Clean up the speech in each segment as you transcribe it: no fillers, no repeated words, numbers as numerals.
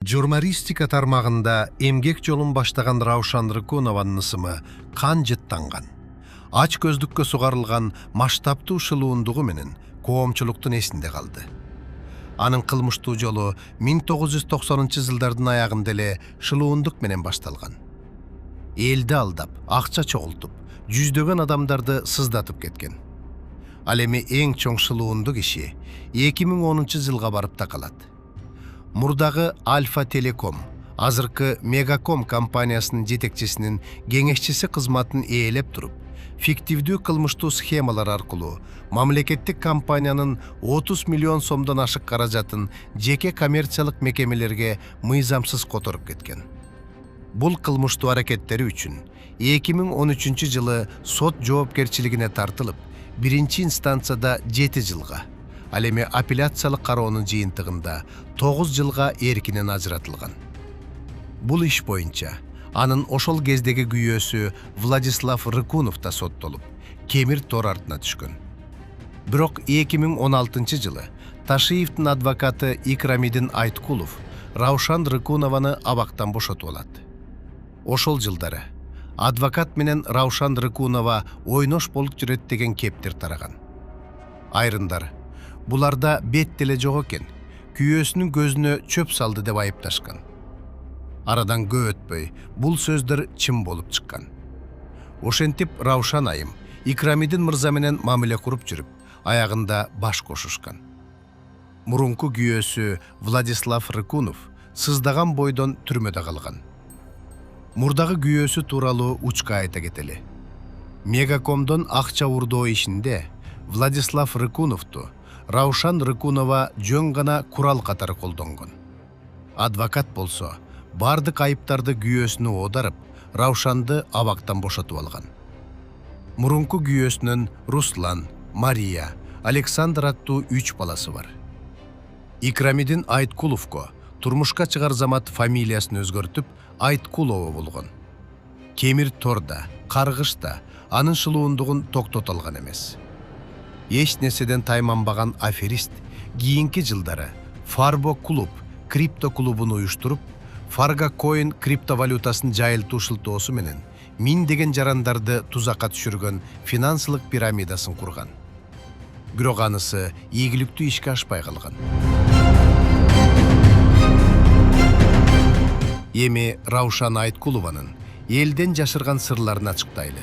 Журналистика тармагында эмгек жолун баштаган Раушан Рыкунованын ысымы кан жыттанган. Ач көздүккө сугарылган масштабтуу шылуундугу менен коомчулуктун эсинде калды. Анын кылмыштуу жолу 1990-жылдардын аягында эле шылуундук менен башталган. Элди алдап, акча чогултуп, жүздөгөн адамдарды сыздатып кеткен. Ал эми эң чоң шылуундук иши 2010-жылга барып такалат. Мурдагы Альфа Телеком, азыркы Мегаком компаниясынын жетекчисинин кеңешчиси кызматын ээлеп туруп, фиктивдүү кылмыштуу схемалар аркылуу мамлекеттик компаниянын 30 миллион сомдон ашык каражатын жеке коммерциялык мекемелерге мыйзамсыз которуп кеткен. Бул кылмыштуу аракеттери үчүн 2013-жылы сот жоопкерчилигине тартылып, биринчи инстанцияда 7 жылга, ал эми апелляциялык кароонун жыйынтыгында 9 жылга эркинен ажыратылган. Бул иш боюнча анын ошол кездеги күйөөсү Владислав Рыкунов да соттолуп, кемир тор артына түшкөн. Бирок 2016-жылы Ташиевдин адвокаты Икрамидин Айткулов Раушан Рыкунованы абактан бошотуп алат. Ошол жылдары адвокат менен Раушан Рыкунова ойнош болуп жүрөт деген кептер тараган. Айрымдар буларда бет деле жок экен, күйөөсүнүн көзүнө чөп салды деп айыпташкан. Арадан көп өтпөй бул сөздөр чын болуп чыккан. Ошентип Раушан айым Икрамидин мырза менен мамиле куруп жүрүп, аягында баш кошушкан. Мурунку күйөөсү Владислав Рыкунов сыздаган бойдон түрмөдө калган. Мурдагы күйөөсү тууралуу учка айта кетели. Мегакомдон акча урдоо ишинде Владислав Рыкуновту Раушан Рыкунова жөн гана курал катары колдонгон. Адвокат болсо бардык айыптарды күйөөсүнө оодарып, Раушанды абактан бошотуп алган. Мурунку күйөөсүнүн Руслан, Мария, Александр аттуу 3 баласы бар. Икрамидин Айткуловко турмушка чыгар замат фамилиясын өзгөртүп, Айткулова болгон. Кемир торда, каргышта анын шылуундугун токтото алган эмес. Эч нерседен тайманбаган аферист кийинки жылдары Фарбо клуб крипто клубун уюштуруп, Farga Coin криптовалютасын жайылтуу шылтоосу менен миңдеген жарандарды тузакка түшүргөн финансылык пирамидасын курган. Бирок анысы ийгиликтүү ишке ашпай калган. Эми Раушан Айткулованын элден жашырган сырларын ачыктайлы.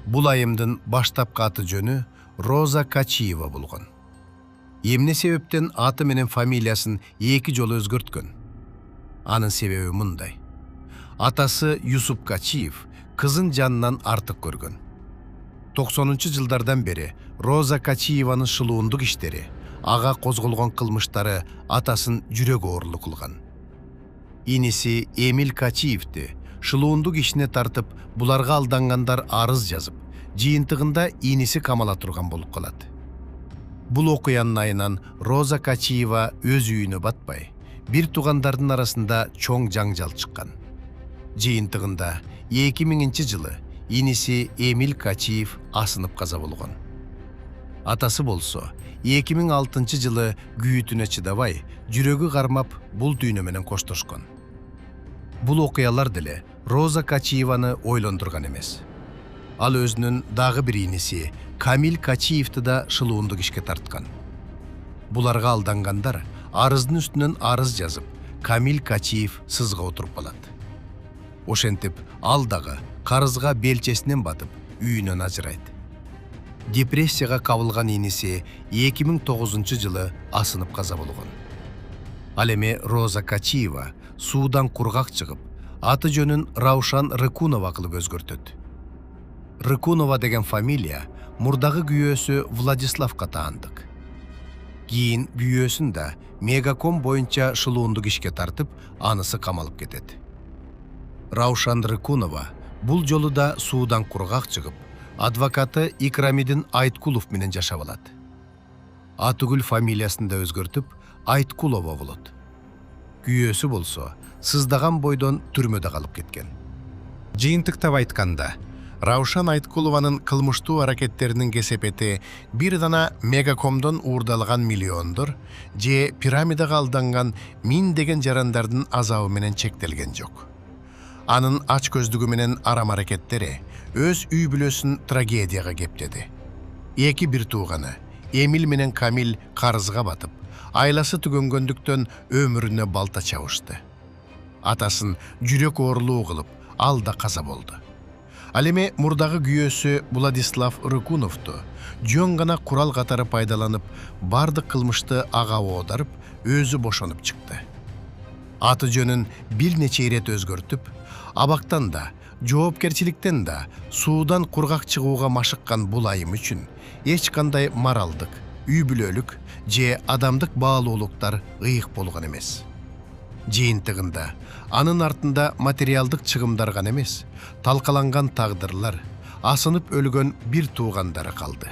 Бул айымдын баштапкы аты жөнү Роза Качиева болгон. Эмне себептен аты менен фамилиясын 2 жолу өзгөрткөн? Анын себеби мындай. Атасы Юсуп Качиев кызын жанынан артык көргөн. 90-жылдардан бери Роза Качиеванын шылуундук иштери, ага козголгон кылмыштары атасын жүрөк оорлук кылган. Иниси Эмиль Качиевди шылуундук ишине тартып, буларга алдангандар арыз жазып, жыйынтыгында иниси камала турган болуп калат. Бул окуянын айынан Роза Качиева өз үйүнө батпай, бир туугандардын арасында чоң жаңжал чыккан. Жыйынтыгында 2000-жылы иниси Эмиль Качиев асынып каза болгон. Атасы болсо 2006-жылы күйүтүнө чыдабай, жүрөгү кармап бул дүйнө менен коштошкон. Бул окуялар деле Роза Качиеваны ойлондурган эмес. Ал өзүнүн дагы бир иниси Камиль Качиевди да шылуундук ишке тарткан. Буларга алдангандар арыздын үстүнөн арыз жазып, Камиль Качиев сызга отуруп калат. Ошентип, ал дагы карызга белчесинен батып, үйүнөн ажырайт. Депрессияга кабылган иниси 2009-жылы асынып каза болгон. Ал эми Роза Качиева суудан кургак чыгып, аты жөнүн Раушан Рыкунова кылып өзгөртөт. Рыкунова деген фамилия мурдагы күйөөсү Владиславка таандык. Кийин күйөөсүн да Мегаком боюнча шылуундук ишке тартып, анысы камалып кетет. Раушан Рыкунова бул жолу да суудан кургак чыгып, адвокаты Икрамидин Айткулов менен жашап алат. Атыгүл фамилиясын да өзгөртүп, Айткулова болот. Күйөөсү болсо сыздаган бойдон түрмөдө калып кеткен. Жыйынтыктап айтканда, Раушан Айткулованын кылмыштуу аракеттеринин кесепети бир дана мегакомдон уурдалган миллиондор же пирамидага алданган миңдеген жарандардын азабы менен чектелген жок. Анын ач көздүгү менен арам аракеттери өз үй бүлөсүн трагедияга кептеди. Эки бир тууганы Эмиль менен Камиль карызга батып, айласы түгөнгөндүктөн өмүрүнө балта чабышты. Атасын жүрөк оорулуу кылып, ал да каза болду. Ал эми мурдагы күйөөсү Владислав Рыкуновду жөн гана курал катары пайдаланып, бардык кылмышты ага оодарып, өзү бошонуп чыкты. Аты жөнүн бир нече ирет өзгөртүп, абактан да, жоопкерчиликтен да, суудан кургак чыгууга машыккан бул айым үчүн эч кандай моралдык, үй бүлөлүк же адамдык баалуулуктар ыйык болгон эмес. Жыйынтыгында анын артында материалдык чыгымдар гана эмес, талкаланган тагдырлар, асынып өлгөн бир туугандары калды.